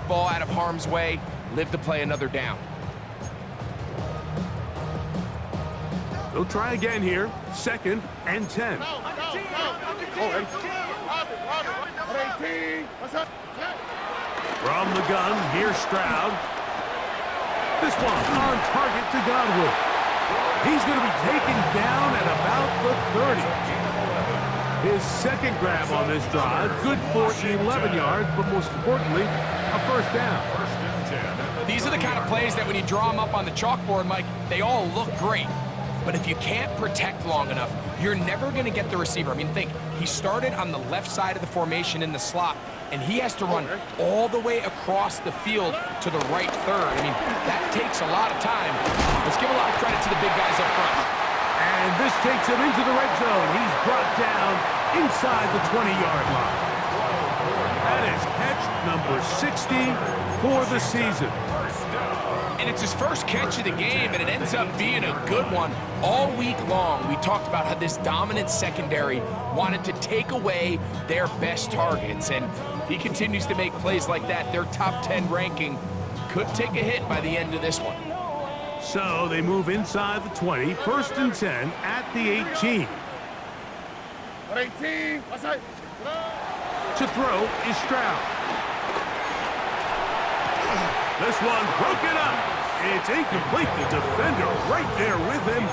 that ball out of harm's way, live to play another down. They'll try again here. 2nd and 10. From the gun, here's Stroud. This one on target to Godwin. He's going to be taken down at about the 30. His second grab on this drive, good for 11 yards, but most importantly, a first down. These are the kind of plays that when you draw them up on the chalkboard, Mike, they all look great. But if you can't protect long enough, you're never going to get the receiver. I mean, think, he started on the left side of the formation in the slot, and he has to run all the way across the field to the right third. I mean, that takes a lot of time. Let's give a lot of credit to the big guys up front. And this takes him into the red zone. He's brought down inside the 20-yard line. That is catch number 60 for the season. And it's his first catch of the game, and it ends up being a good one. All week long, we talked about how this dominant secondary wanted to take away their best targets. And if he continues to make plays like that, their top 10 ranking could take a hit by the end of this one. So they move inside the 20, 1st and 10 at the 18. 18. To throw is Stroud. This one broken up. It's incomplete. The defender right there with him.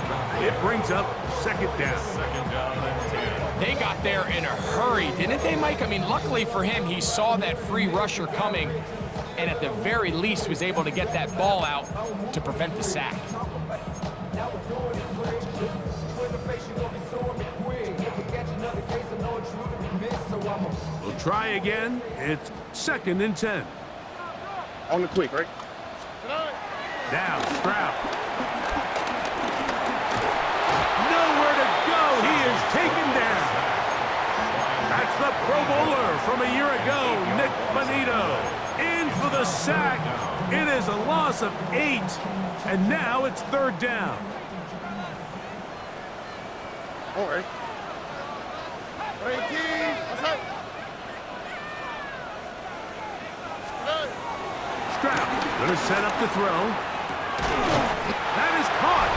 It brings up 2nd down. They got there in a hurry, didn't they, Mike? I mean, luckily for him, he saw that free rusher coming, and at the very least was able to get that ball out to prevent the sack. We'll try again. It's 2nd and 10. On the quick, right? Now Stroud. Nowhere to go. He is taken down. That's the Pro Bowler from a year ago, Nick Bonito. In for the sack. It is a loss of 8. And now it's 3rd down. All right. 18. Stroud going to set up the throw. That is caught,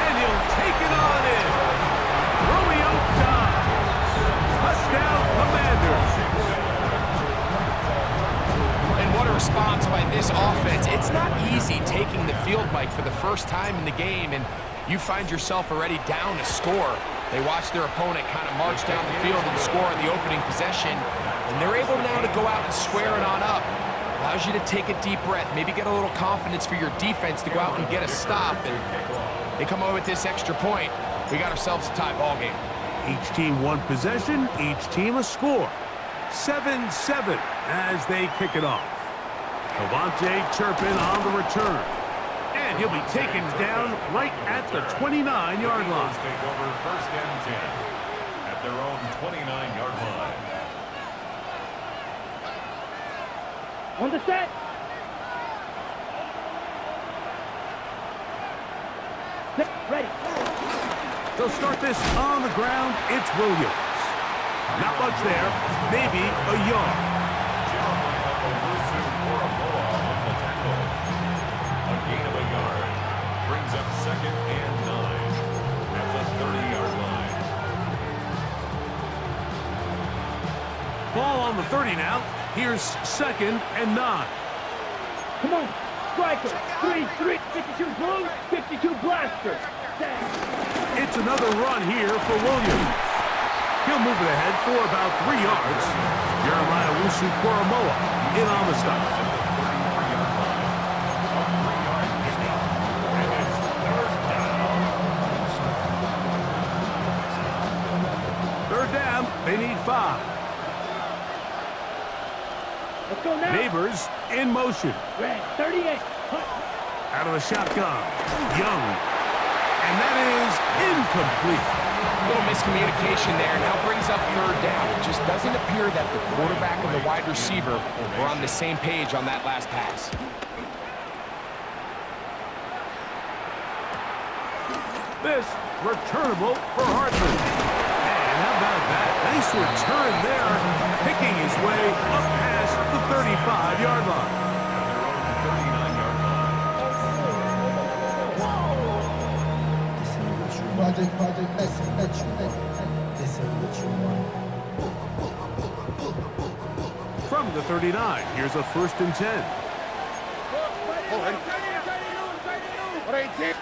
and he'll take it on in. Romeo Doubs. Touchdown, Commanders. And what a response by this offense. It's not easy taking the field, Mike, for the first time in the game, and you find yourself already down a score. They watch their opponent kind of march down the field and score in the opening possession, and they're able now to go out and square it on up. Allows you to take a deep breath, maybe get a little confidence for your defense to go out and get a stop, and they come away with this extra point. We got ourselves a tie ball game. Each team one possession, each team a score. 7-7 as they kick it off. Cavante Turpin on the return. And he'll be taken down right at the 29-yard line. Take over 1st and 10 at their own 29-yard line. On the set. Ready. They'll start this on the ground. It's Williams. Not much there. Maybe a yard. A gain of a yard. Brings up 2nd and 9 at the 30-yard line. Ball on the 30 now. Here's 2nd and 9. Come on. Striker. 3-3. 52 blue. 52 blaster. It's another run here for Williams. He'll move it ahead for about 3 yards. Jeremiah Owusu-Koramoah in on the stop. 3rd down. They need 5. Let's go now. Neighbors in motion. Red 38. Out of the shotgun. Young. And that is incomplete. Little miscommunication there, and now brings up 3rd down. It just doesn't appear that the quarterback and the wide receiver were on the same page on that last pass. This returnable for Hartman. And how about that? Nice return there, picking his way up past the 35-yard line. From the 39, here's a 1st and 10. Oh, ready? 118.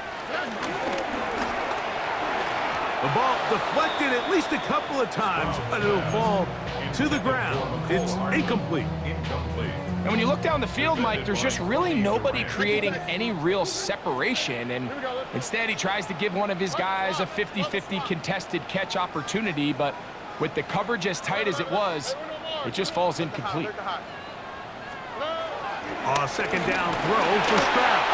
The ball deflected at least a couple of times, but it'll fall to the ground. It's incomplete. Incomplete. And when you look down the field, Mike, there's just really nobody creating any real separation. And instead, he tries to give one of his guys a 50-50 contested catch opportunity. But with the coverage as tight as it was, it just falls incomplete. A 2nd down throw for Stroud.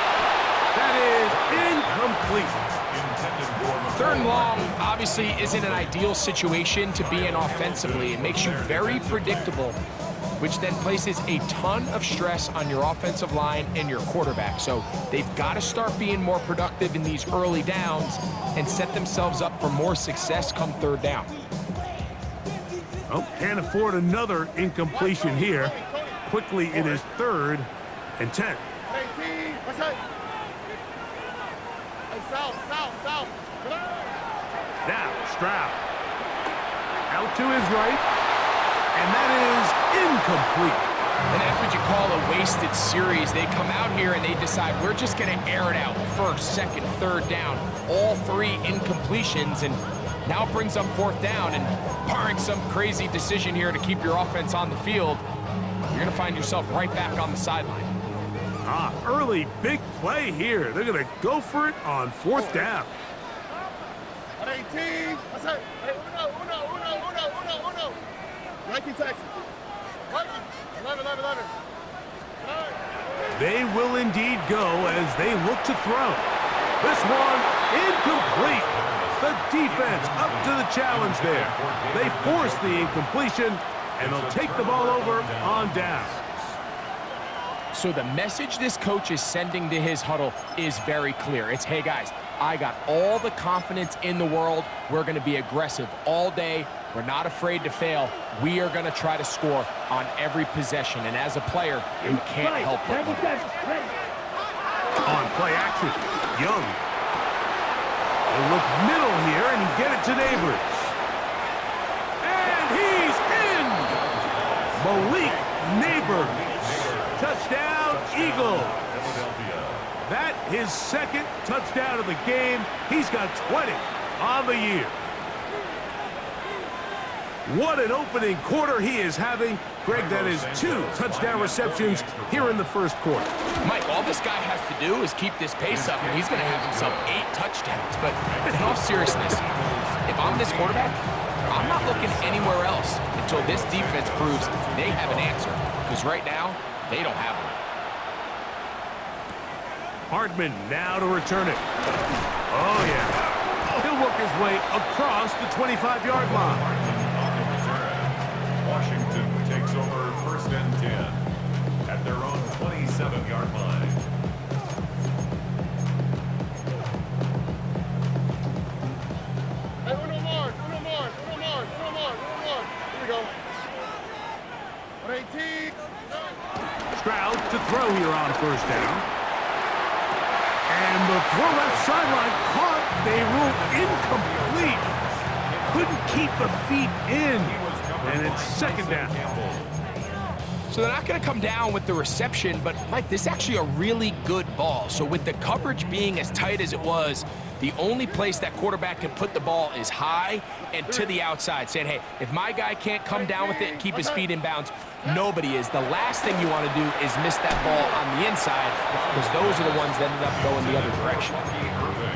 That is incomplete. Intended for 3rd and long obviously isn't an ideal situation to be in offensively. It makes you very predictable, which then places a ton of stress on your offensive line and your quarterback. So they've got to start being more productive in these early downs and set themselves up for more success come 3rd down. Oh, can't afford another incompletion here. Quickly, it is 3rd and 10. 18. What's that? Hey, south. Now, Stroud. Out to his right. And that is incomplete. And that's what you call a wasted series. They come out here and they decide we're just going to air it out. 1st, 2nd, 3rd down. All 3 incompletions. And now it brings up 4th down. And barring some crazy decision here to keep your offense on the field, you're going to find yourself right back on the sideline. Early big play here. They're going to go for it on 4th down. 118. What's that? Hey, uno. 19 Texas. 11. They will indeed go as they look to throw. This one incomplete. The defense up to the challenge there. They force the incompletion, and they'll take the ball over on down. So the message this coach is sending to his huddle is very clear. It's, hey guys, I got all the confidence in the world. We're going to be aggressive all day. We're not afraid to fail. We are going to try to score on every possession. And as a player, you can't help but love it. On play action, Young. They look middle here and get it to Neighbors. And he's in! Malik Neighbors. Touchdown, Eagles. That his 2nd touchdown of the game. He's got 20 on the year. What an opening quarter he is having. Greg, that is 2 touchdown receptions here in the 1st quarter. Mike, all this guy has to do is keep this pace up, and he's going to have himself 8 touchdowns. But in all seriousness, if I'm this quarterback, I'm not looking anywhere else until this defense proves they have an answer. Because right now, they don't have one. Hardman now to return it. Oh, yeah. He'll work his way across the 25-yard line. Washington takes over 1st and 10 at their own 27-yard line. Hey, uno more. Here we go. 118. Stroud to throw here on 1st down. And the throw left sideline caught. They rule incomplete. Couldn't keep the feet in. And it's 2nd down. So they're not going to come down with the reception, but, Mike, this is actually a really good ball. So with the coverage being as tight as it was, the only place that quarterback can put the ball is high and to the outside, saying, hey, if my guy can't come down with it and keep his feet in bounds, nobody is. The last thing you want to do is miss that ball on the inside, because those are the ones that ended up going the other direction.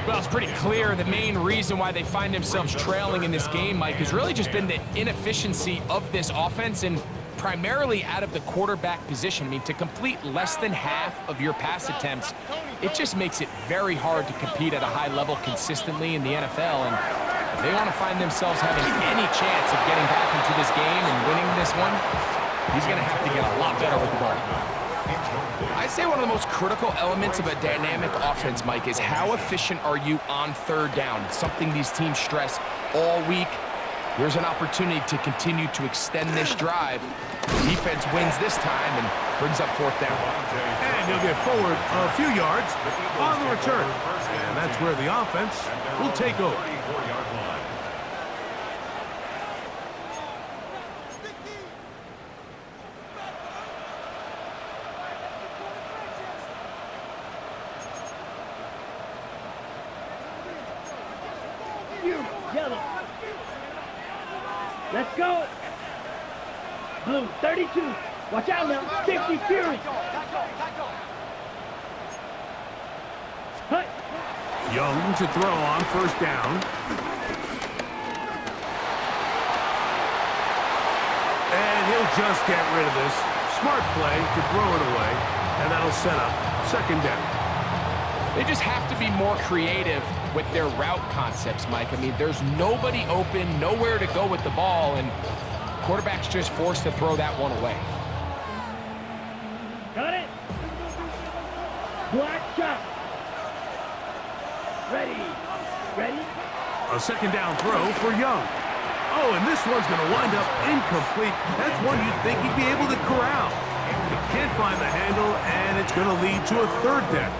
Well, it's pretty clear the main reason why they find themselves trailing in this game, Mike, has really just been the inefficiency of this offense and primarily out of the quarterback position. I mean, to complete less than half of your pass attempts, it just makes it very hard to compete at a high level consistently in the NFL. And if they want to find themselves having any chance of getting back into this game and winning this one, he's going to have to get a lot better with the ball. I'd say one of the most critical elements of a dynamic offense, Mike, is how efficient are you on 3rd down. It's something these teams stress all week. Here's an opportunity to continue to extend this drive. The defense wins this time and brings up 4th down. And he'll get forward a few yards on the return. And that's where the offense will take over. Fury, yellow. Let's go. Blue, 32. Watch out now, 50 Fury. Hut. Young to throw on first down. And he'll just get rid of this. Smart play to throw it away, and that'll set up second down. They just have to be more creative with their route concepts, Mike. I mean, there's nobody open, nowhere to go with the ball, and quarterback's just forced to throw that one away. Got it. Black shot. Ready. Ready. A second down throw for Young. Oh, and this one's going to wind up incomplete. That's one you'd think he'd be able to corral. He can't find the handle, and it's going to lead to a third down.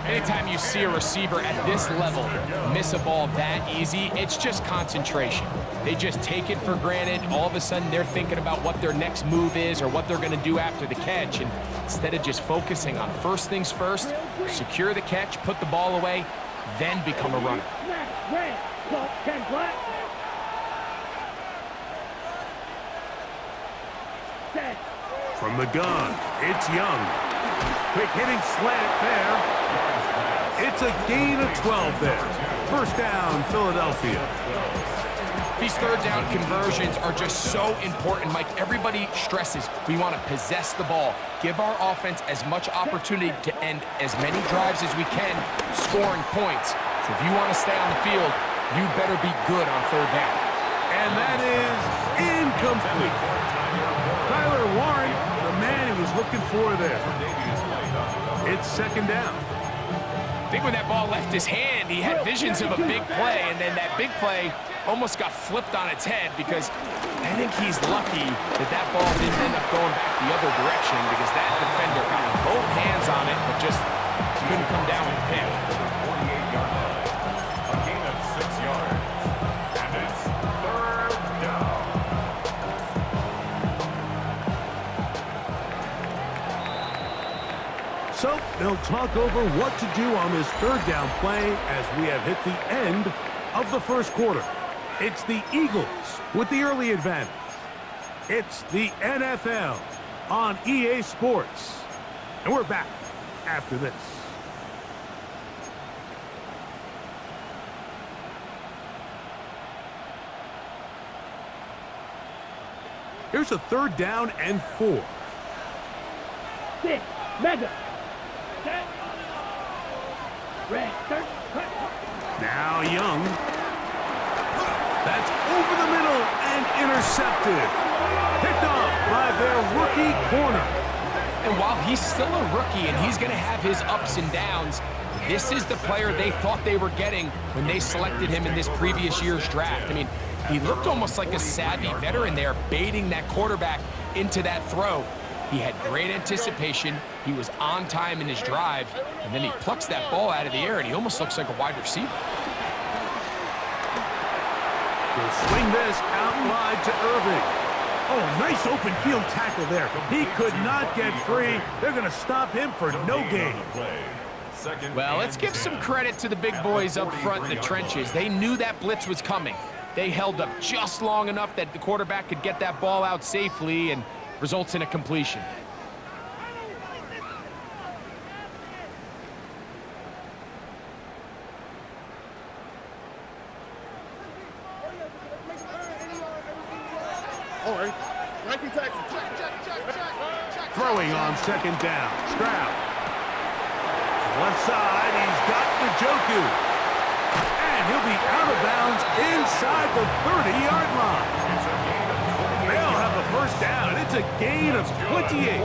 Anytime you see a receiver at this level miss a ball that easy, it's just concentration. They just take it for granted. All of a sudden, they're thinking about what their next move is or what they're going to do after the catch. And instead of just focusing on first things first, secure the catch, put the ball away, then become a runner. Red, plus 10 black. Set. From the gun, it's Young. Quick hitting slant there. It's a gain of 12 there. First down, Philadelphia. These third down conversions are just so important, Mike. Everybody stresses we want to possess the ball, give our offense as much opportunity to end as many drives as we can, scoring points. So if you want to stay on the field, you better be good on third down. And that is incomplete. Tyler Warren, the man he was looking for there. It's second down. I think when that ball left his hand, he had visions of a big play, and then that big play almost got flipped on its head because I think he's lucky that that ball didn't end up going back the other direction because that defender got both hands on it but just couldn't come down with the pick. 48-yard line. A gain of 6 yards. And it's third down. So they'll talk over what to do on this third down play as we have hit the end of the first quarter. It's the Eagles with the early advantage. It's the NFL on EA Sports. And we're back after this. Here's a third down and 4. 6, mega. Set. Red, third, cut. Now Young. That's over the middle and intercepted. Picked off by their rookie corner. And while he's still a rookie and he's going to have his ups and downs, this is the player they thought they were getting when they selected him in this previous year's draft. I mean, he looked almost like a savvy veteran there, baiting that quarterback into that throw. He had great anticipation. He was on time in his drive, and then he plucks that ball out of the air, and he almost looks like a wide receiver. He'll swing this out wide to Irving. Oh, nice open field tackle there. He could not get free. They're going to stop him for no gain. Well, let's give some credit to the big boys up front in the trenches. They knew that blitz was coming. They held up just long enough that the quarterback could get that ball out safely and results in a completion. Throwing on second down. Stroud. Left side, he's got Njoku. And he'll be out of bounds inside the 30-yard line. They'll have a first down. It's a gain of 28.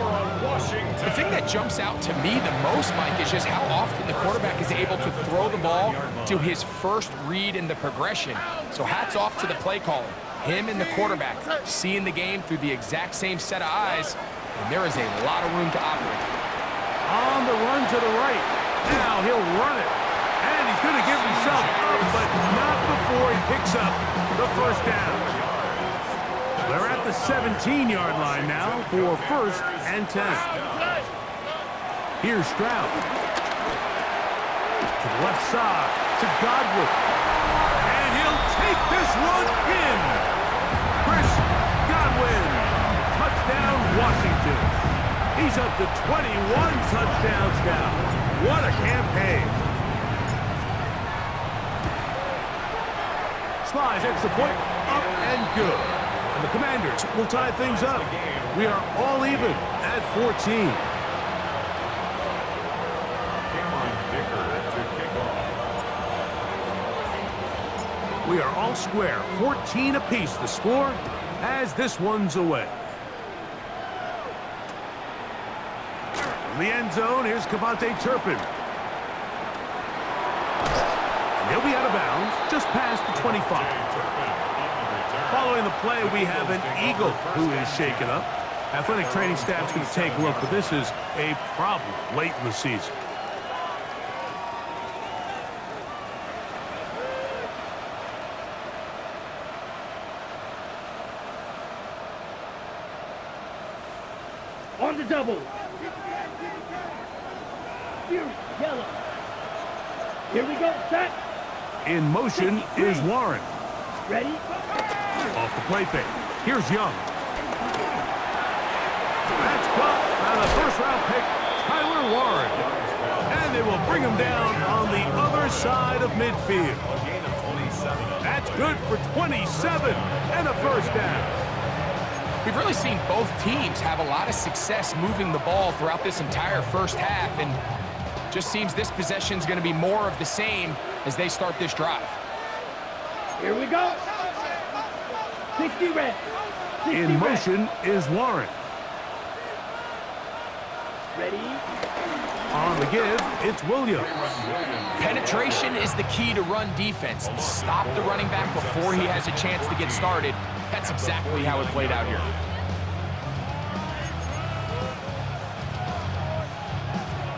The thing that jumps out to me the most, Mike, is just how often the quarterback is able to throw the ball to his first read in the progression. So hats off to the play caller. Him and the quarterback seeing the game through the exact same set of eyes, and there is a lot of room to operate. On the run to the right. Now he'll run it. And he's going to give himself up, but not before he picks up the first down. They're at the 17-yard line now for first and 10. Here's Stroud. to the left side to Godwin. And he'll take this one in. Chris Godwin. Touchdown, Washington. He's up to 21 touchdowns now. What a campaign. Slides extra point, up and good. And the Commanders will tie things up. We are all even at 14. Cameron Dicker to kick off. We are all square, 14 apiece the score as this one's away. In the end zone, here's Cavante Turpin. And he'll be out of bounds just past the 25. Following the play, we have an Eagle who is shaken up. Athletic training staff's going to take a look, but this is a problem late in the season. On the double. Here's yellow. Here we go, set. In motion is Warren. Ready? Off the play fake. Here's Young. That's caught by the first-round pick, Tyler Warren. And they will bring him down on the other side of midfield. That's good for 27 and a first down. We've really seen both teams have a lot of success moving the ball throughout this entire first half, and just seems this possession's going to be more of the same as they start this drive. Here we go. 60 red. 60 In motion is Warren. Ready? On the give, it's Williams. Penetration is the key to run defense. Stop the running back before he has a chance to get started. That's exactly how it played out here.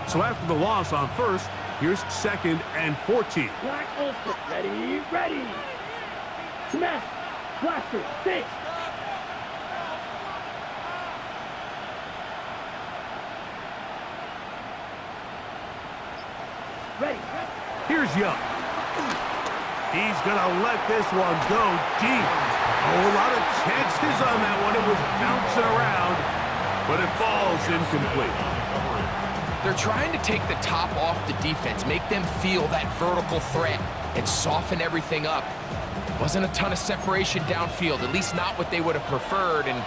So after the loss on first, here's 2nd and 14. Black Ulster. Ready? Ready. Smash. Blaster. 6. Ready. Here's Young. He's going to let this one go deep. A lot of chances on that one. It was bouncing around, but it falls incomplete. They're trying to take the top off the defense, make them feel that vertical threat, and soften everything up. Wasn't a ton of separation downfield, at least not what they would have preferred, and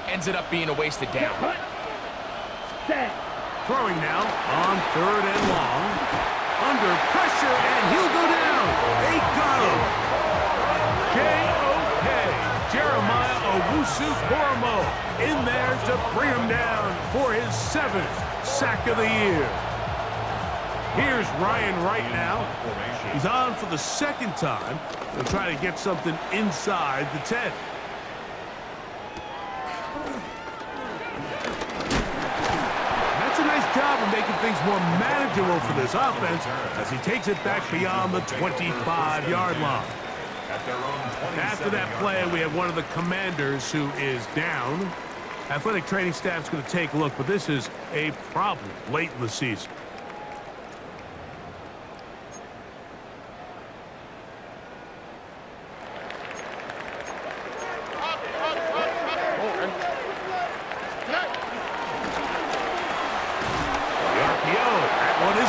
ends it up being a wasted down. Set. Throwing now on 3rd and long. Under pressure, and he'll go down. They got him. J.O.K. Jeremiah Owusu-Koramoah in there to bring him down for his 7th sack of the year. Here's Ryan Wright now. He's on for the 2nd time. He'll try to get something inside the 10. That's a nice job of making things more manageable for this offense as he takes it back beyond the 25-yard line. After that play, we have one of the Commanders who is down. Athletic training staff's going to take a look, but this is a problem late in the season.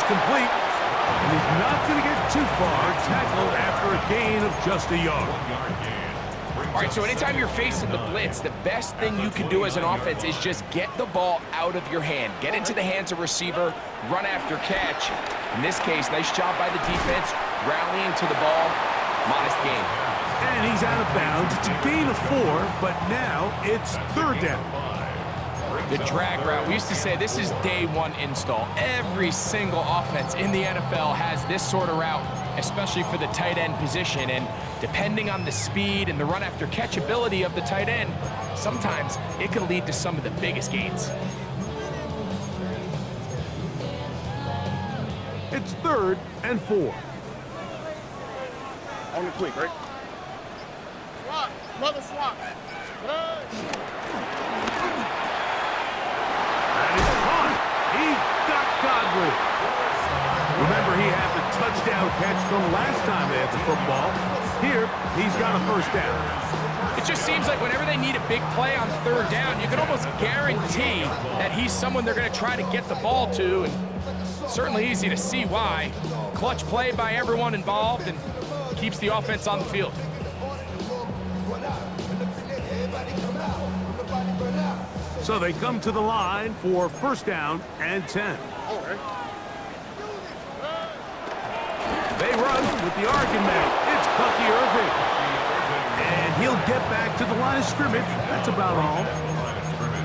Complete, and he's not going to get too far, tackled after a gain of just a yard. All right, so anytime you're facing the blitz, the best thing you can do as an offense is just get the ball out of your hand. Get into the hands of receiver, run after catch. In this case, nice job by the defense, rallying to the ball, modest gain. And he's out of bounds. It's a gain of 4, but now it's 3rd down. The drag route. We used to say this is day 1 install. Every single offense in the NFL has this sort of route, especially for the tight end position. And depending on the speed and the run after catch ability of the tight end, sometimes it can lead to some of the biggest gains. It's 3rd and 4. On the quick, right? Swap. Another swap. That is caught. He got Godwin. Remember, he had the touchdown catch the last time they had the football. Here, he's got a first down. It just seems like whenever they need a big play on third down, you can almost guarantee that he's someone they're going to try to get the ball to, and certainly easy to see why. Clutch play by everyone involved and keeps the offense on the field. So they come to the line for first down and 10. They run with the argument. It's Bucky Irving. And he'll get back to the line of scrimmage. That's about all.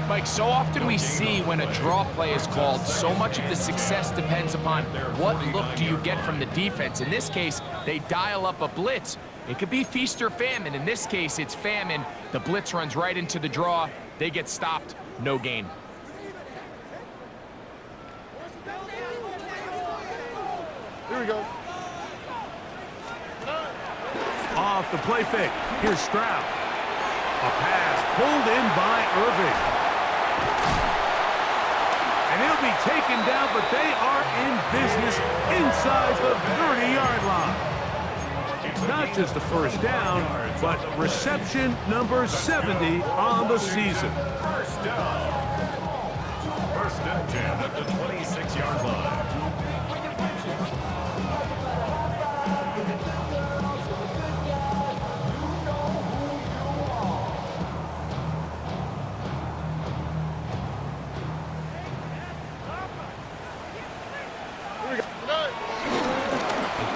Mike, so often we see when a draw play is called, so much of the success depends upon what look do you get from the defense. In this case, they dial up a blitz. It could be feast or famine. In this case, it's famine. The blitz runs right into the draw. They get stopped. No gain. Here we go. Off the play fake. Here's Stroud. A pass pulled in by Irving. And he'll be taken down, but they are in business inside the 30-yard line. Not just a first down, but reception number 70 on the season. First down. First and 10 at the 26-yard line.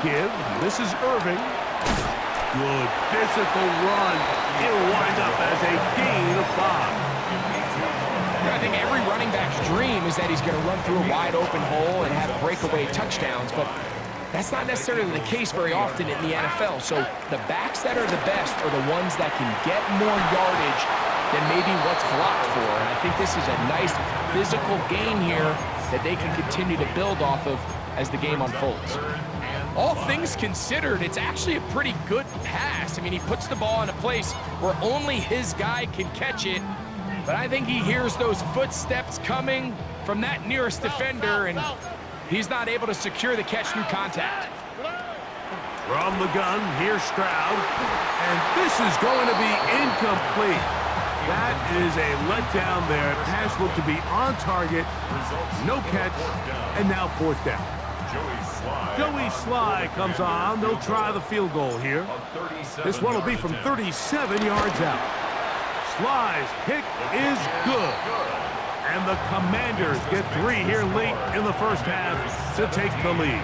Give. This is Irving. Good physical run. It'll wind up as a gain of 5. I think every running back's dream is that he's going to run through a wide open hole and have breakaway touchdowns, but that's not necessarily the case very often in the NFL. So the backs that are the best are the ones that can get more yardage than maybe what's blocked for. And I think this is a nice physical gain here that they can continue to build off of as the game unfolds. All things considered, it's actually a pretty good pass. I mean, he puts the ball in a place where only his guy can catch it, but I think he hears those footsteps coming from that nearest defender, and he's not able to secure the catch through contact. From the gun, here's Stroud. And this is going to be incomplete. That is a letdown there. Pass looked to be on target. No catch, and now fourth down. Joey Sly comes on. They'll try the field goal here. This one will be from 37 yards out. Sly's kick is good. And the Commanders get 3 here late in the first half to take the lead.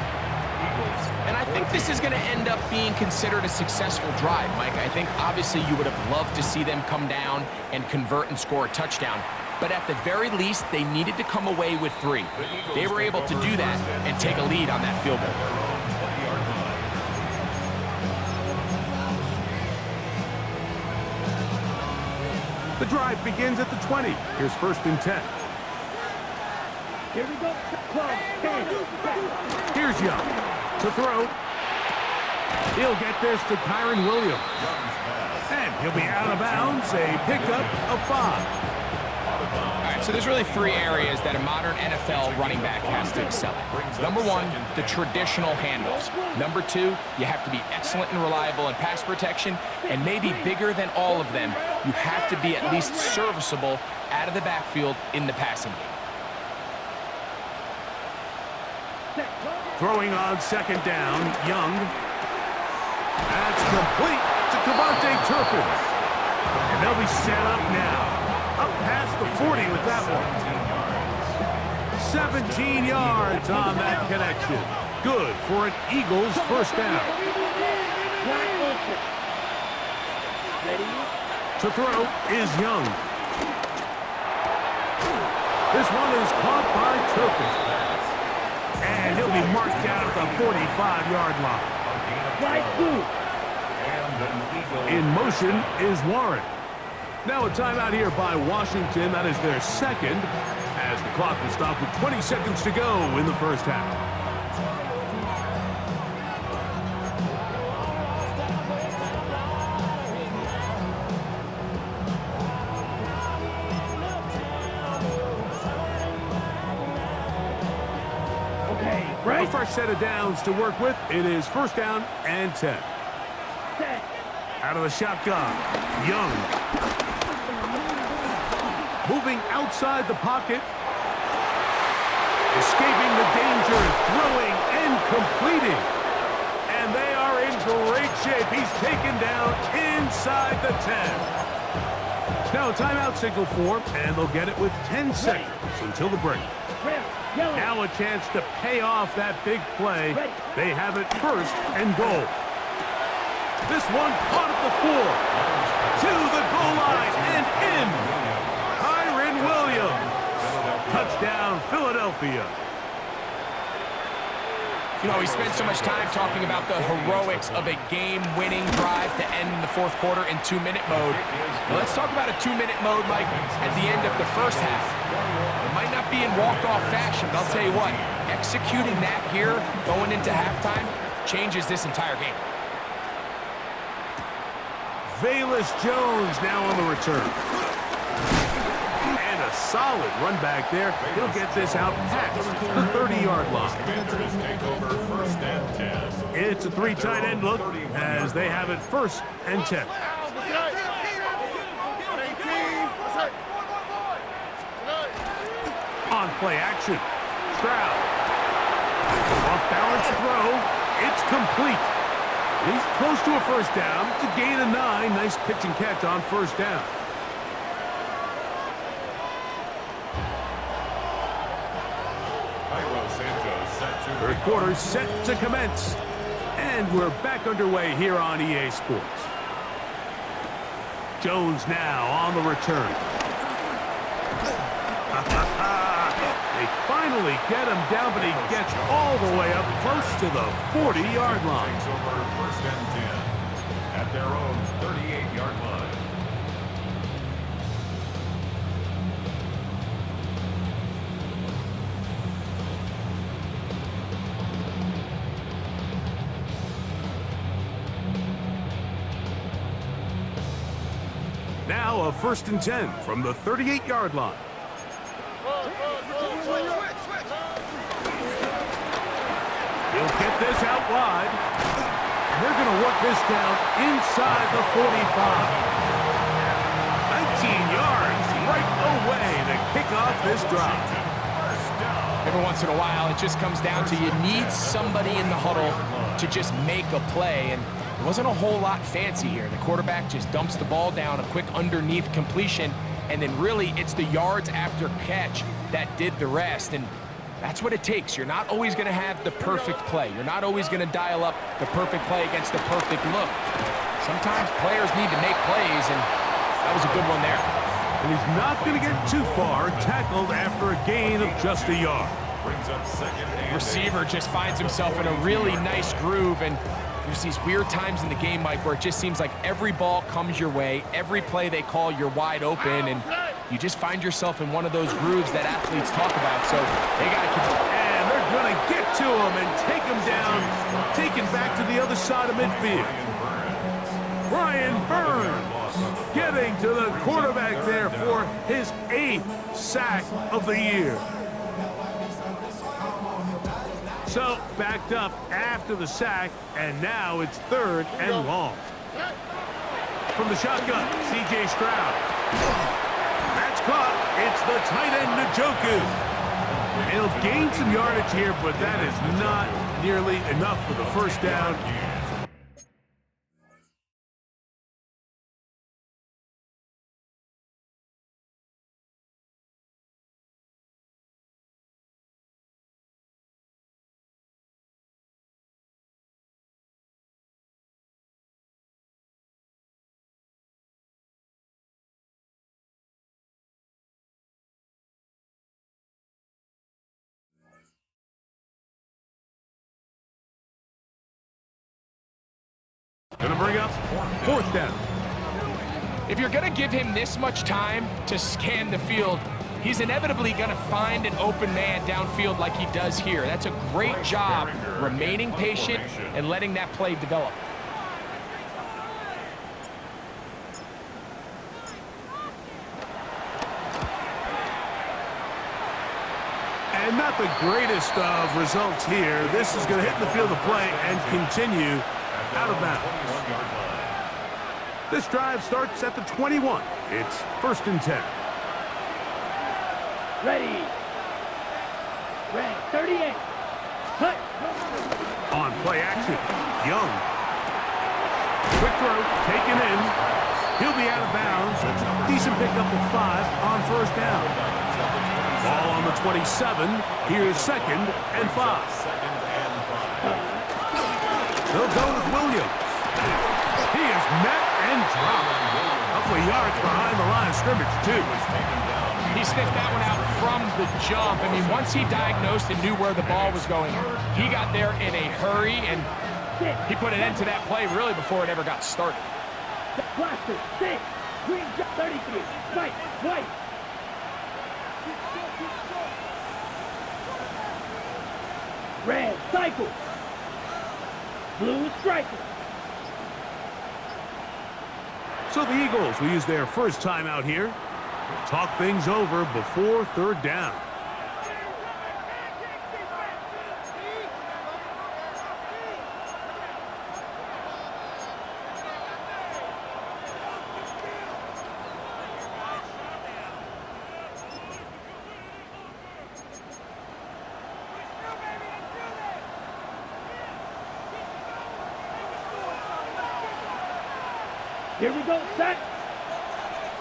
And I think this is going to end up being considered a successful drive, Mike. I think obviously you would have loved to see them come down and convert and score a touchdown. But at the very least, they needed to come away with 3. They were able to do that and take a lead on that field goal. The drive begins at the 20. Here's first and 10. Here we go. 12, 10. Here's Young to throw. He'll get this to Kyron Williams. And he'll be out of bounds. A pickup of 5. All right, so there's really 3 areas that a modern NFL running back has to excel at. Number 1, the traditional handoffs. Number 2, you have to be excellent and reliable in pass protection. And maybe bigger than all of them, you have to be at least serviceable out of the backfield in the passing game. Throwing on second down, Young. That's complete to Devontae Turpin. And they'll be set up now. Up past the 40 with that one. 17 yards on that connection. Good for an Eagles first down. To throw is Young. This one is caught by Turpin. And he'll be marked down at the 45-yard line. In motion is Warren. Now a timeout here by Washington. That is their second, as the clock will stop with 20 seconds to go in the first half. Okay, A fresh set of downs to work with. It is first down and 10. Set. Out of the shotgun, Young. Moving outside the pocket. Escaping the danger, throwing and completing. And they are in great shape. He's taken down inside the 10. Now a timeout signal form, and they'll get it with 10 seconds until the break. Red. Yellow. Now a chance to pay off that big play. They have it first and goal. This one caught at the 4. To the goal line and in. Kyren Williams. Touchdown, Philadelphia. You know, we spent so much time talking about the heroics of a game-winning drive to end the fourth quarter in 2-minute mode. Now let's talk about a 2-minute mode, Mike, at the end of the first half. It might not be in walk-off fashion, but I'll tell you what, executing that here, going into halftime, changes this entire game. Velus Jones now on the return. And a solid run back there. He'll get this out past the 30-yard line. Commanders take over first and 10. It's a 3 tight end look as they have it first and 10. On play action. Stroud. Off balance throw. It's complete. He's close to a first down to gain a 9. Nice pitch and catch on first down. Cairo Santos set to Third quarter set to commence. And we're back underway here on EA Sports. Jones now on the return. They finally get him down, but he gets all the way up close to the 40-yard line. takes over first and 10 at their own 38-yard line. Now a first and 10 from the 38-yard line. He'll get this out wide. And they're going to work this down inside the 45. 19 yards right away to kick off this drive. Every once in a while, it just comes down to you need somebody in the huddle to just make a play, and it wasn't a whole lot fancy here. The quarterback just dumps the ball down, a quick underneath completion, and then really it's the yards after catch that did the rest, and that's what it takes. You're not always going to have the perfect play. You're not always going to dial up the perfect play against the perfect look. Sometimes players need to make plays, and that was a good one there. And he's not going to get too far, tackled after a gain of just a yard. Brings up second and Receiver just finds himself in a really nice groove, and there's these weird times in the game, Mike, where it just seems like every ball comes your way, every play they call, you're wide open, and you just find yourself in one of those grooves that athletes talk about, so they got to keep. And they're going to get to him and take him down, taken back to the other side of midfield. Brian Burns getting to the quarterback there for his 8th sack of the year. So, backed up after the sack, and now it's 3rd and long. From the shotgun, C.J. Stroud. That's caught. It's the tight end, Njoku. He'll gain some yardage here, but that is not nearly enough for the first down. Gonna bring up 4th down. If you're going to give him this much time to scan the field, he's inevitably going to find an open man downfield like he does here. That's a great job remaining patient and letting that play develop. And not the greatest of results here. This is going to hit the field of play and continue out of bounds. This drive starts at the 21. It's 1st and 10. Ready. Red 38. Cut. On play action, Young. Quick throw, taken in. He'll be out of bounds. That's a decent pickup of 5 on 1st down. Ball on the 27. Here's 2nd and 5. They'll go with Williams. He is met and dropped. A couple of yards behind the line of scrimmage, too. He sniffed that one out from the jump. I mean, once he diagnosed and knew where the ball was going, he got there in a hurry, and he put an end to that play really before it ever got started. Blaster. 6. Green 33. White. White. Red. Cycle. Blue striker. So the Eagles will use their first time out here. They'll talk things over before 3rd down. Here we go. Set.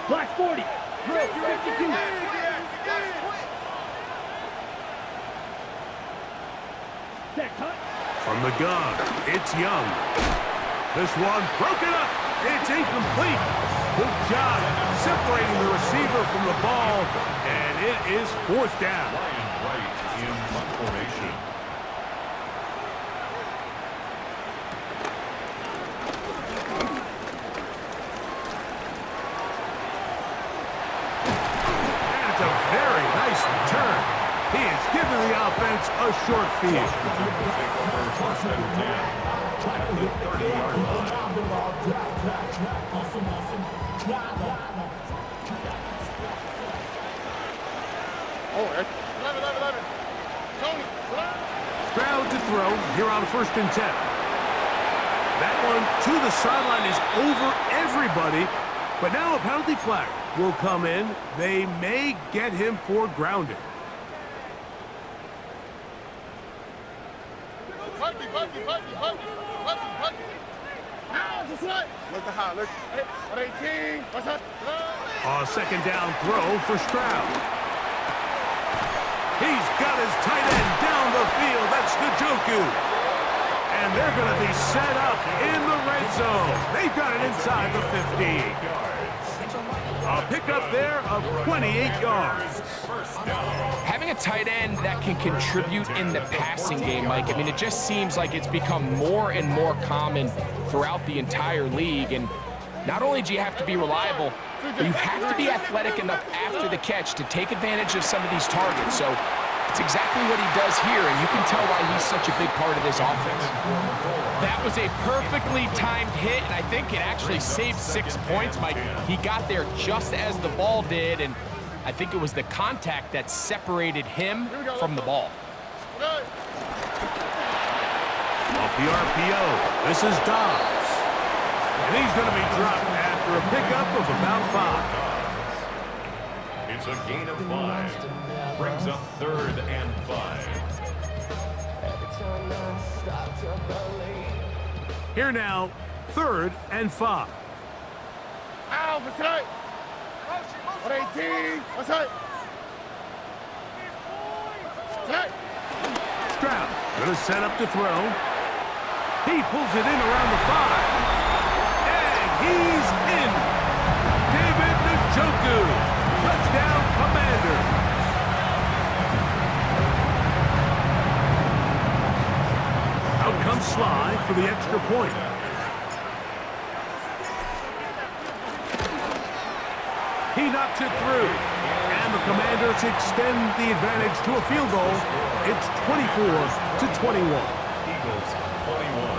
Black 40. Drill 52. Set cut. From the gun, it's Young. This one broken up. It's incomplete. Good job separating the receiver from the ball, and it is 4th down. Ryan Wright in punt formation. And it's a very nice return. He has given the offense a short field. Take over 1st and 10 at the 30-yard line. Oh, 11. Tony, Stroud to throw here on 1st and 10. That one to the sideline is over everybody, but now a penalty flag will come in. They may get him for grounding. Bucky. Now, just what? Look the high, look. Hey, 18. What's up? A 2nd down throw for Stroud. He's got his tight end down the field. That's Njoku. And they're going to be set up in the red zone. They've got it inside the 50. A pickup there of 28 yards. Having a tight end that can contribute in the passing game, Mike, I mean, it just seems like it's become more and more common throughout the entire league. And not only do you have to be reliable, but you have to be athletic enough after the catch to take advantage of some of these targets. So it's exactly what he does here, and you can tell why he's such a big part of this offense. That was a perfectly timed hit, and I think it actually saved 6 points, Mike. He got there just as the ball did, and I think it was the contact that separated him from the ball. Off the RPO, this is Dobbs. And he's going to be dropped after a pickup of about 5. It's a gain of 5. Brings up 3rd and 5. Here now, 3rd and 5. Ow, what's up? 18. What's up? Stroud going to set up to throw. He pulls it in around the 5. And he's in. David Njoku. Touchdown, Commanders. Out comes Sly for the extra point. He knocks it through. And the Commanders extend the advantage to a field goal. It's 24-21. Eagles 21.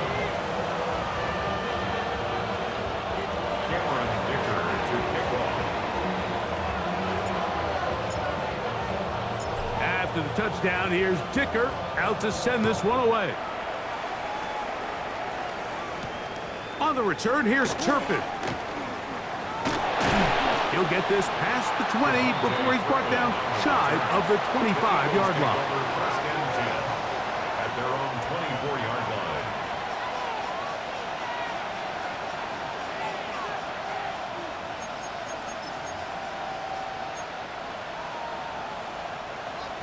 Cameron Dicker to kick off. After the touchdown, here's Dicker out to send this one away. On the return, here's Turpin. He'll get this past the 20 before he's brought down shy of the 25-yard line. First and 10 at their own 24-yard line.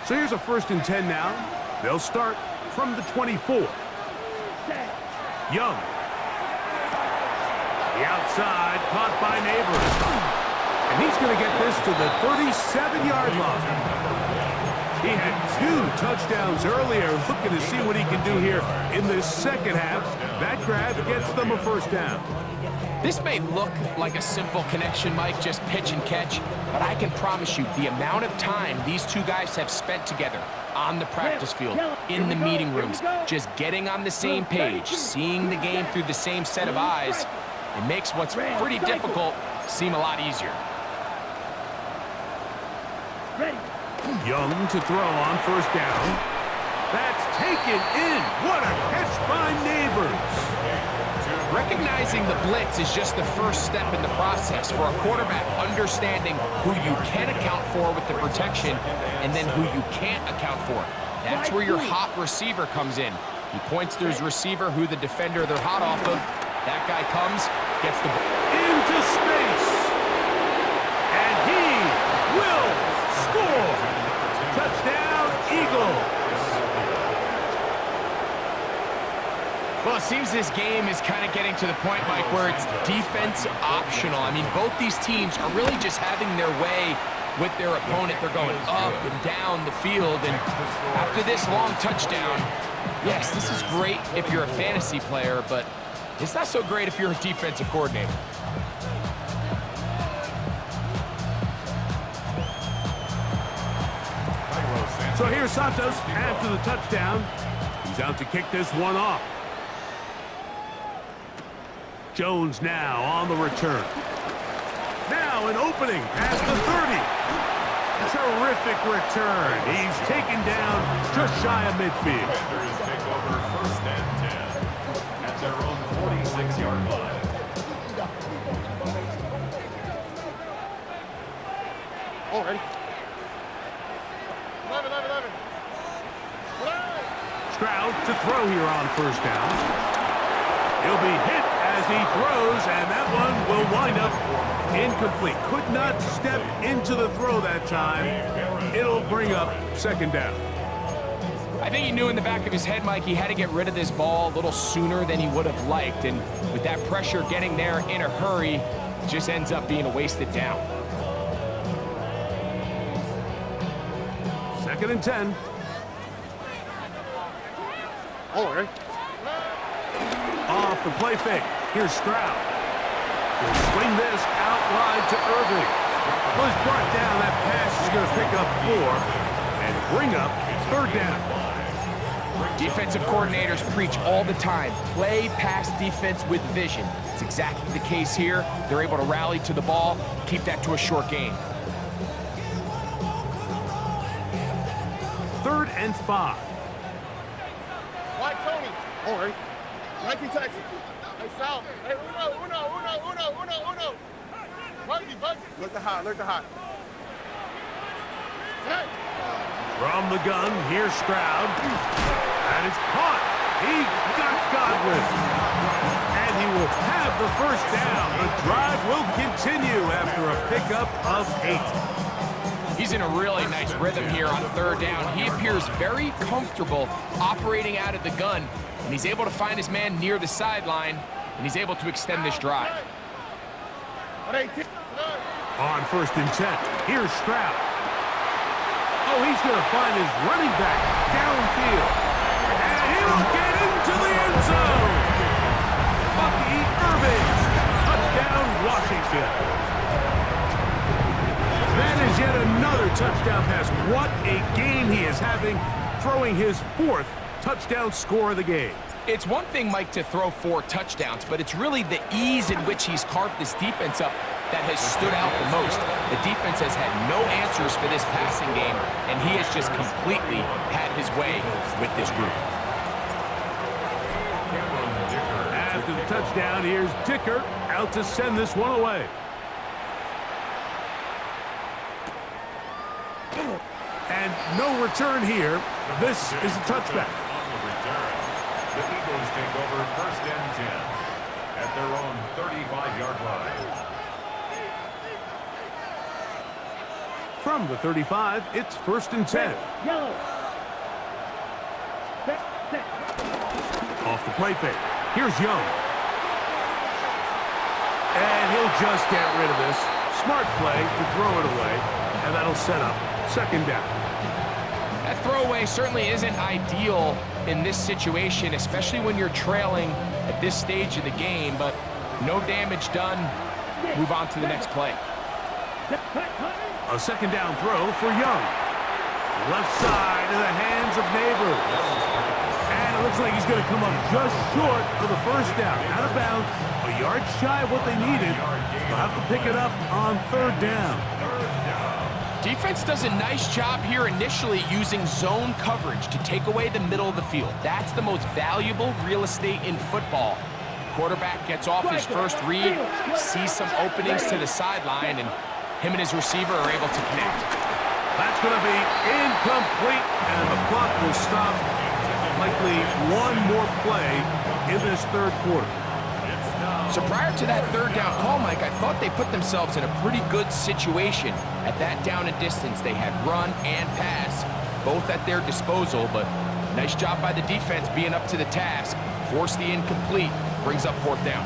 So here's a 1st and 10 now. They'll start from the 24. Young. The outside, caught by Neighbors. And he's going to get this to the 37-yard line. He had 2 touchdowns earlier, looking to see what he can do here in the second half. That grab gets them a 1st down. This may look like a simple connection, Mike, just pitch and catch, but I can promise you the amount of time these two guys have spent together on the practice field, in the meeting rooms, just getting on the same page, seeing the game through the same set of eyes, it makes what's pretty difficult seem a lot easier. Young to throw on 1st down. That's taken in. What a catch by Neighbors. Recognizing the blitz is just the first step in the process for a quarterback, understanding who you can account for with the protection and then who you can't account for. That's where your hot receiver comes in. He points to his receiver, who the defender they're hot off of. That guy comes, gets the ball Into space. And he will score. Touchdown, Eagles. Well, it seems this game is kind of getting to the point, Mike, where it's defense optional. I mean, both these teams are really just having their way with their opponent. They're going up and down the field, and after this long touchdown, yes, this is great if you're a fantasy player, but it's not so great if you're a defensive coordinator. So here's Santos after the touchdown. He's out to kick this one off. Jones now on the return. Now an opening past the 30. Terrific return. He's taken down just shy of midfield. Defenders take over 1st and 10 at their own 46-yard line. Oh, ready? 11. Stroud to throw here on 1st down. He'll be hit as he throws, and that one will wind up incomplete. Could not step into the throw that time. It'll bring up 2nd down. I think he knew in the back of his head, Mike, he had to get rid of this ball a little sooner than he would have liked, and with that pressure getting there in a hurry, it just ends up being a wasted down. 2nd and 10. Oh, ready? Off the play fake. Here's Stroud. He'll swing this out wide to Irving. Was brought down. That pass is going to pick up 4 and bring up 3rd down. Defensive coordinators preach all the time, play pass defense with vision. It's exactly the case here. They're able to rally to the ball, keep that to a short gain. 3rd and 5. White Tony. Oh, ready? 19 Texas. Hey, Sal. Hey, uno. Bugsy. Look the hot. Hey. From the gun, here's Stroud. And it's caught. He got Godwin. And he will have the 1st down. The drive will continue after a pickup of 8. He's in a really nice rhythm here on 3rd down. He appears very comfortable operating out of the gun, and he's able to find his man near the sideline, and he's able to extend this drive. On 1st and 10, here's Stroud. Oh, he's going to find his running back downfield. And he'll get into the end zone. Bucky Irving. Touchdown, Washington. That is yet another touchdown pass. What a game he is having, throwing his 4th touchdown score of the game. It's one thing, Mike, to throw 4 touchdowns, but it's really the ease in which he's carved this defense up that has stood out the most. The defense has had no answers for this passing game, and he has just completely had his way with this group. After the touchdown, here's Dicker out to send this one away. And no return here. This is a touchback. On the return, the Eagles take over 1st and 10 at their own 35-yard line. From the 35, it's 1st and 10. Yellow. Set. Off the play fake. Here's Young. And he'll just get rid of this. Smart play to throw it away. And that'll set up 2nd down. That throwaway certainly isn't ideal in this situation, especially when you're trailing at this stage of the game, but no damage done. Move on to the next play. A 2nd down throw for Young. Left side in the hands of Neighbors. And it looks like he's going to come up just short of the 1st down. Out of bounds, a yard shy of what they needed. They'll have to pick it up on 3rd down. Defense does a nice job here initially using zone coverage to take away the middle of the field. That's the most valuable real estate in football. Quarterback gets off his first read, sees some openings to the sideline, and him and his receiver are able to connect. That's going to be incomplete, and the clock will stop. Likely one more play in this 3rd quarter. So prior to that 3rd down call, Mike, I thought they put themselves in a pretty good situation at that down and distance. They had run and pass, both at their disposal, but nice job by the defense being up to the task. Force the incomplete, brings up 4th down.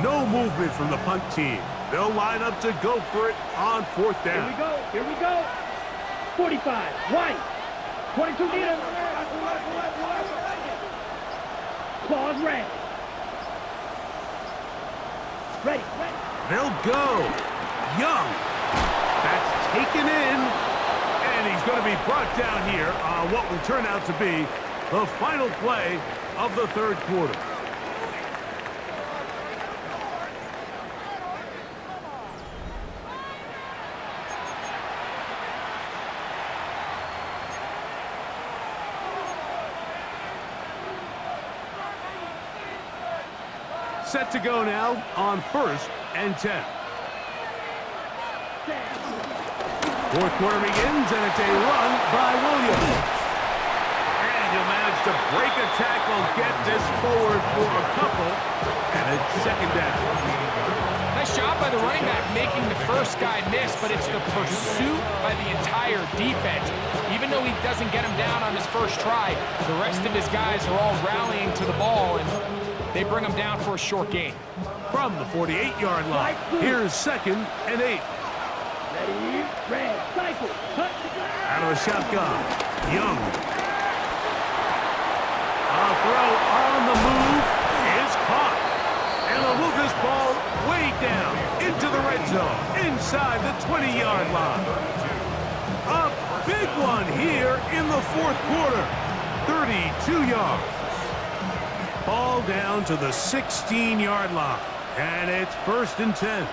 No movement from the punt team. They'll line up to go for it on 4th down. Here we go. 45, white. 22 meter. Claws red. Ready. They'll go. Young. That's taken in. And he's going to be brought down here on what will turn out to be the final play of the 3rd quarter. Set to go now on 1st and 10. 4th quarter begins, and it's a run by Williams. And he'll manage to break a tackle, get this forward for a couple, and it's 2nd down. Nice job by the running back making the first guy miss, but it's the pursuit by the entire defense. Even though he doesn't get him down on his first try, the rest of his guys are all rallying to the ball, and they bring him down for a short gain. From the 48-yard line, here's 2nd and 8. Ready, red, cycle, cut. Out of a shotgun, Young. A throw on the move is caught. And they'll move this ball way down into the red zone, inside the 20-yard line. A big one here in the 4th quarter, 32 yards. Ball down to the 16-yard line, and it's 1st and 10.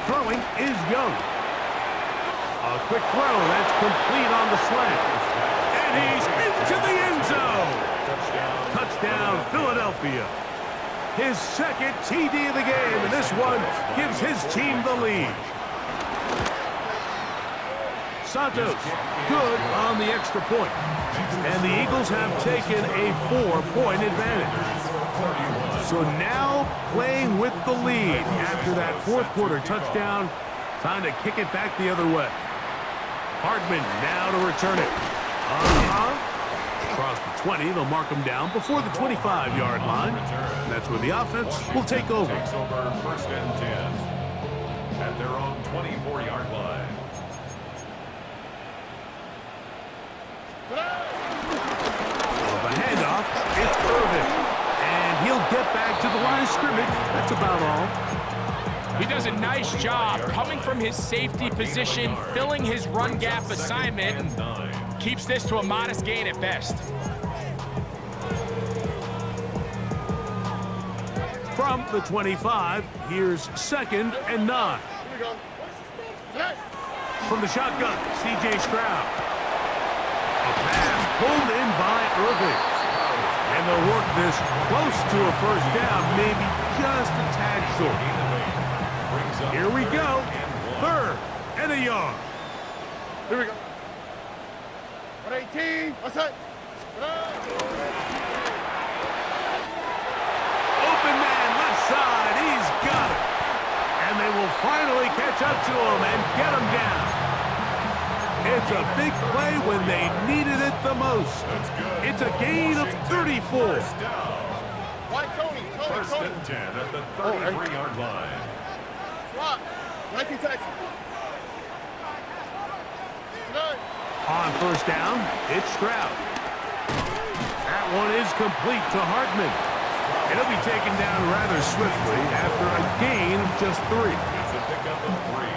Throwing is Young. A quick throw that's complete on the slant. And he's into the end zone. Touchdown, Philadelphia. His 2nd TD of the game, and this one gives his team the lead. Santos, good on the extra point. And the Eagles have taken a 4-point advantage. So now playing with the lead after that 4th quarter touchdown. Time to kick it back the other way. Hardman now to return it. Across the 20, they'll mark him down before the 25-yard line. And that's where the offense will take over. Takes over 1st and 10 at their own 24-yard line. The handoff, it's Irvin. And he'll get back to the line of scrimmage. That's about all. He does a nice job coming from his safety position, filling his run gap assignment, and keeps this to a modest gain at best. From the 25, here's 2nd and 9. Here we go. Set. From the shotgun, C.J. Stroud. A pass pulled in by Irving. And they'll work this close to a first down, maybe just a tad short. Here we go. 3rd and a yard. Here we go. 118. What's that? Open man left side. He's got it. And they will finally catch up to him and get him down. It's a big play when they needed it the most. It's a gain of 34. Why, Tony? First and 10 at the 33-yard line. Swap. 19 Texas. On first down, it's Stroud. That one is complete to Hartman. And he'll be taken down rather swiftly after a gain of just 3. It's a pickup of 3.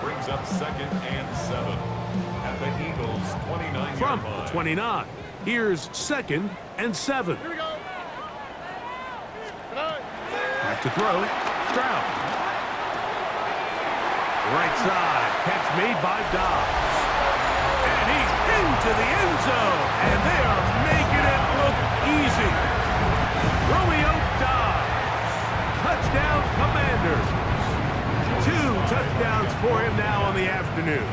Brings up 2nd and 7 at the Eagles' 29-yard From line. the 29, here's 2nd and 7. Here we go. Back to throw, Stroud. Right side, catch made by Dobbs. And he's into the end zone, and they are making it look easy. Romeo Dobbs, touchdown Commanders. 2 touchdowns for him now on the afternoon.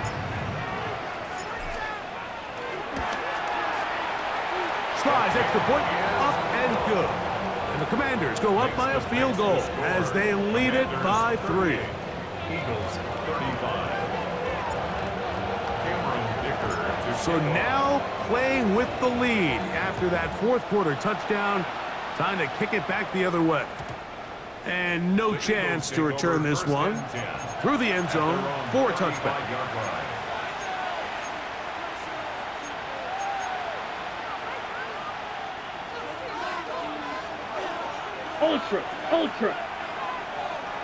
Slides extra point, up and good. And the Commanders go up by a field goal as they lead it by 3. Eagles 35. Cameron Dicker to So now playing with the lead after that 4th quarter touchdown. Time to kick it back the other way. And no chance to return this one. Through the end zone for a touchback. Ultra, ultra.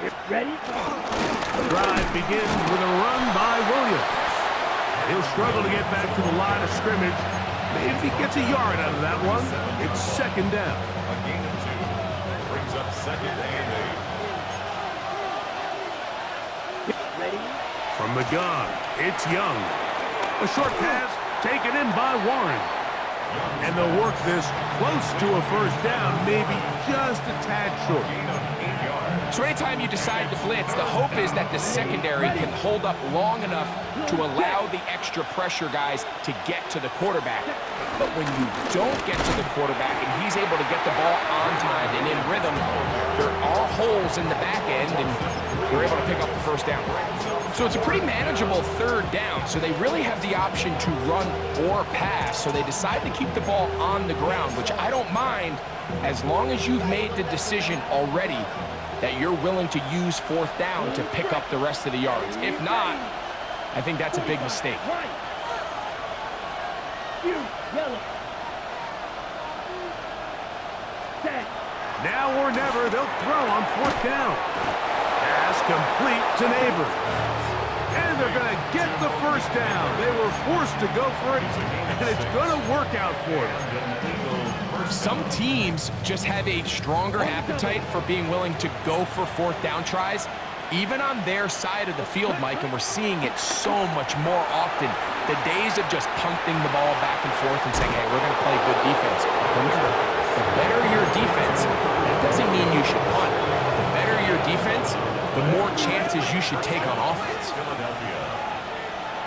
You ready? The drive begins with a run by Williams. He'll struggle to get back to the line of scrimmage. Maybe if he gets a yard out of that one, it's 2nd down. A gain of 2. Brings up 2nd and 8. Ready? From the gun, it's Young. A short pass taken in by Warren. And they'll work this close to a first down, maybe just a tad short. Gain of 8 yards. So anytime you decide to blitz, the hope is that the secondary can hold up long enough to allow the extra pressure guys to get to the quarterback. But when you don't get to the quarterback and he's able to get the ball on time and in rhythm, there are holes in the back end and they're able to pick up the first down. So it's a pretty manageable 3rd down, so they really have the option to run or pass. So they decide to keep the ball on the ground, which I don't mind as long as you've made the decision already that you're willing to use 4th down to pick up the rest of the yards. If not, I think that's a big mistake. White. You, yellow. Set. Now or never, they'll throw on 4th down. Pass complete to Neighbors. And they're going to get the first down. They were forced to go for it, and it's going to work out for them. Some teams just have a stronger appetite for being willing to go for 4th down tries, even on their side of the field, Mike, and we're seeing it so much more often. The days of just punting the ball back and forth and saying, hey, we're going to play good defense. Remember, the better your defense, that doesn't mean you should punt. The better your defense, the more chances you should take on offense.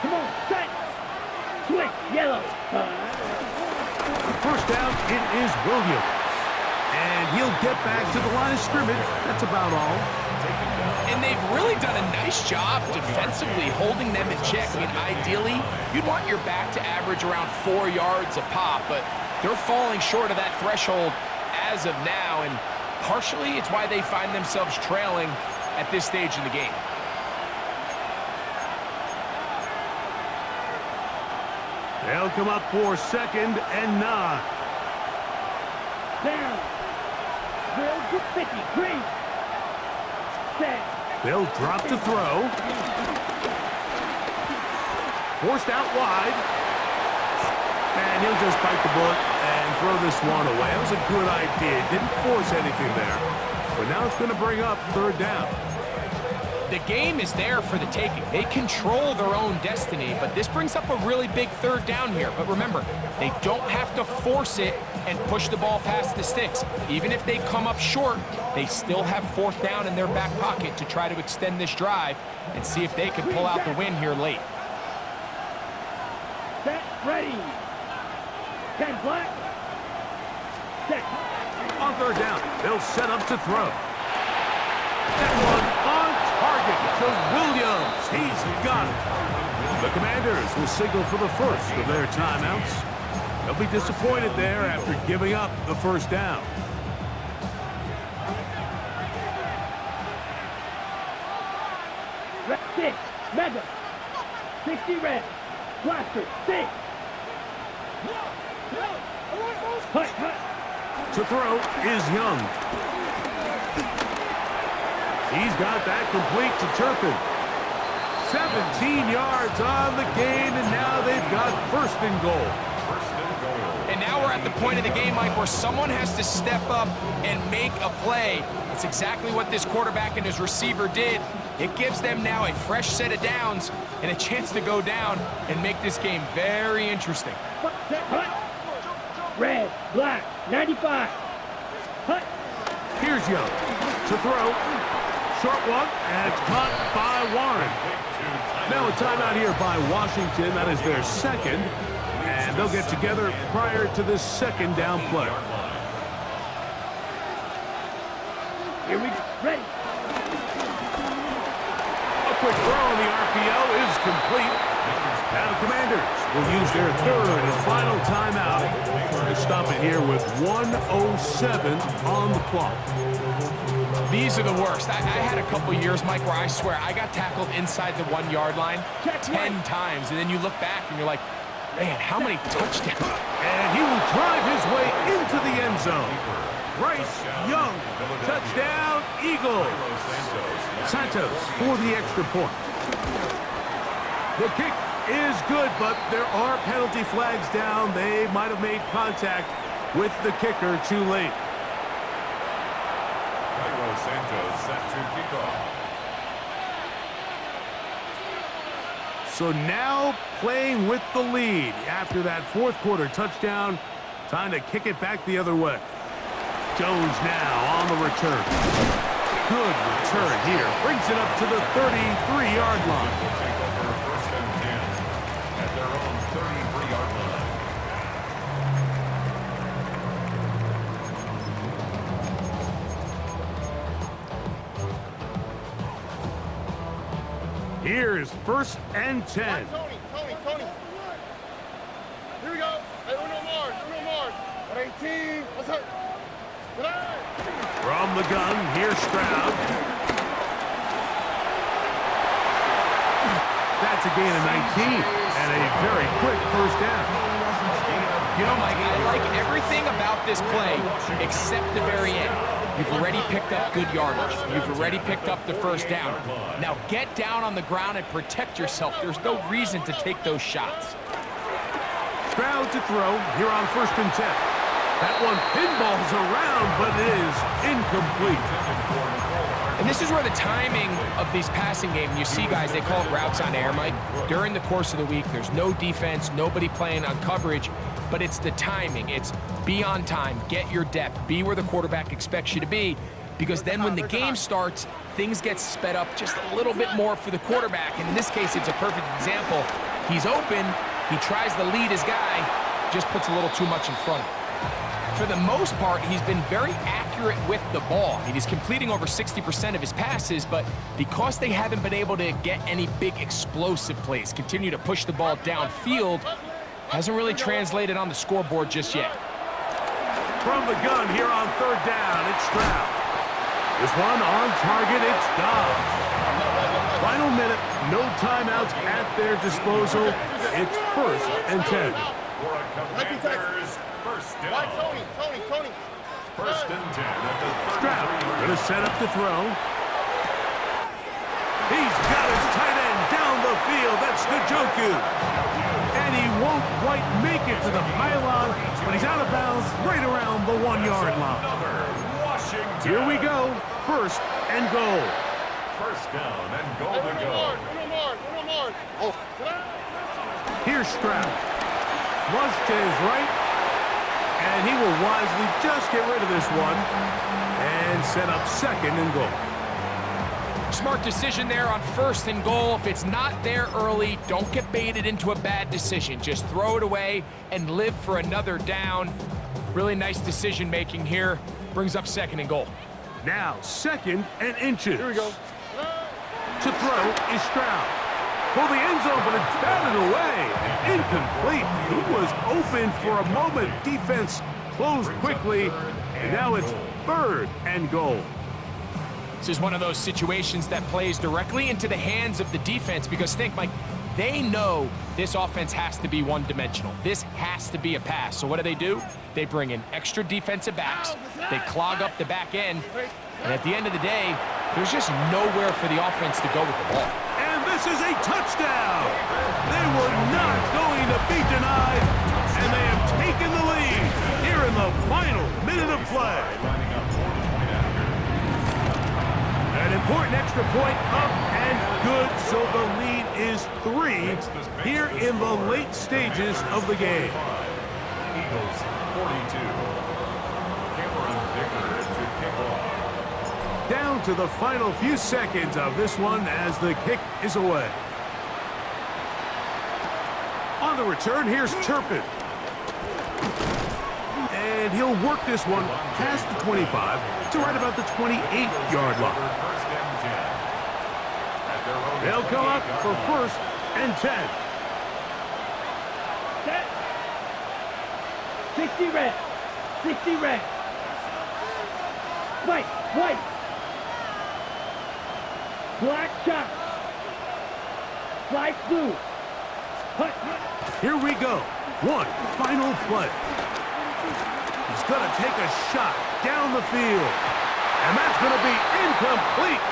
Come on, set. Switch, yellow. First down, it is Williams. And he'll get back to the line of scrimmage. That's about all. And they've really done a nice job defensively holding them in check. I mean, ideally, you'd want your back to average around 4 yards a pop, but they're falling short of that threshold as of now, and partially it's why they find themselves trailing at this stage in the game. They'll come up for 2nd and 9. Down. Drill to 50. Green. Set. They'll drop to throw. Forced out wide. And he'll just bite the bullet and throw this one away. That was a good idea. Didn't force anything there. but now it's going to bring up third down. The game is there for the taking. They control their own destiny, but this brings up a really big third down here. But remember, they don't have to force it and push the ball past the sticks. Even if they come up short, they still have fourth down in their back pocket to try to extend this drive and see if they can pull out the win here late. Set, ready. 10 black. Set. On third down, they'll set up to throw. That one on target to Williams. He's got it. The Commanders will signal for the first of their timeouts. They'll be disappointed there after giving up the first down. Red 6. Mega. 60 red. Blaster. 6. Hut, hut. To throw is Young. He's got that complete to Turpin. 17 yards on the gain, and now they've got first and goal. And now we're at the point of the game, Mike, where someone has to step up and make a play. It's exactly what this quarterback and his receiver did. It gives them now a fresh set of downs and a chance to go down and make this game very interesting. Set, hut. Red, black, 95. Hut. Here's Young to throw. Short one, and it's caught by Warren. Now a timeout here by Washington. That is their second. And they'll get together prior to this second down play. Here we go. Ready. A quick throw on the RPO is complete. Now the Commanders will use their third and final timeout to stop it here with 1:07 on the clock. These are the worst. I had a couple years, Mike, where I swear I got tackled inside the 1-yard line 10 times, and then you look back and you're like, man, how many touchdowns? And he will drive his way into the end zone. Bryce Young, touchdown, Eagle. Santos for the extra point. The kick is good, but there are penalty flags down. They might have made contact with the kicker too late. Santos set to kick off. So now playing with the lead after that fourth quarter touchdown. Time to kick it back the other way. Jones now on the return. Good return here. Brings it up to the 33-yard line. Will take over first and 10 at their own 33-yard line. Here's first and 10. Tony. Here we go. Hey, Uno Mars. At 18. Let's hurt. From the gun, here's Stroud. That's a gain of 19 and a very quick first down. You know, Mike, I like everything about this play except the very end. You've already picked up good yardage. You've already picked up the first down. Now get down on the ground and protect yourself. There's no reason to take those shots. Stroud to throw here on first and 10. That one pinballs around, but it is incomplete. And this is where the timing of these passing games, you see guys, they call it routes on air, Mike. During the course of the week, there's no defense, nobody playing on coverage, but it's the timing. It's be on time, get your depth, be where the quarterback expects you to be, because then when the game starts, things get sped up just a little bit more for the quarterback. And in this case, it's a perfect example. He's open, he tries to lead his guy, just puts a little too much in front of him. For the most part, he's been very accurate with the ball. I mean, he's completing over 60% of his passes, but because they haven't been able to get any big explosive plays, continue to push the ball downfield, hasn't really translated on the scoreboard just yet. From the gun here on third down, it's Stroud. This one on target, it's Dobbs. Final minute, no timeouts at their disposal. It's first and 10. For a Commanders first down. Tony. First and 10 at the Stroud gonna set up to throw. He's got his tight end down the field. That's Njoku. And he won't quite make it to the pylon, but he's out of bounds right around the 1-yard line. Another Marching down. Here we go. First and goal. First down and goal to go. Uno more. Oh, Here's Stroud. Flush to his right. And he will wisely just get rid of this one and set up second and goal. Smart decision there on first and goal. If it's not there early, don't get baited into a bad decision. Just throw it away and live for another down. Really nice decision making here. Brings up second and goal. Now, second and inches. here we go. To throw is Stroud. For the end zone, but it's batted away. Incomplete. He was open for a moment. Defense closed quickly, and now it's third and goal. This is one of those situations that plays directly into the hands of the defense because think, Mike, they know this offense has to be one-dimensional. This has to be a pass. So what do? They bring in extra defensive backs. They clog up the back end. And at the end of the day, there's just nowhere for the offense to go with the ball. And this is a touchdown. They were not going to be denied, and they have taken the lead here in the final minute of play. Lining up for the point after. An important extra point up and good, so the lead is 3 here in the late stages of the game. Eagles 42. Cameron Dicker to kick off. Down to the final few seconds of this one as the kick is away. On the return, here's Turpin. And he'll work this one past the 25 to right about the 28-yard line. First and 10. At their own They'll come up 28-yard for line. first and 10. Set. 60 red. 60 red. White. Black chalk. Light blue. Hut. Here we go. One final play. He's going to take a shot down the field. And that's going to be incomplete.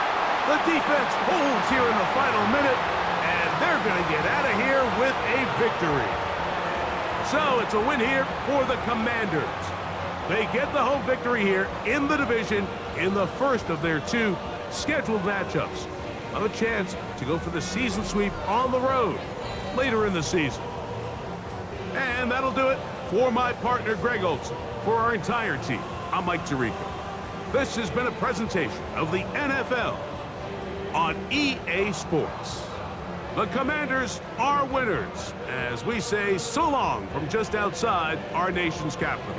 The defense holds here in the final minute, and they're going to get out of here with a victory. So it's a win here for the Commanders. They get the home victory here in the division in the first of their 2 scheduled matchups. Have a chance to go for the season sweep on the road later in the season. And that'll do it for my partner, Greg Olson. For our entire team, I'm Mike Tirico. This has been a presentation of the NFL on EA Sports. The Commanders are winners, as we say so long from just outside our nation's capital.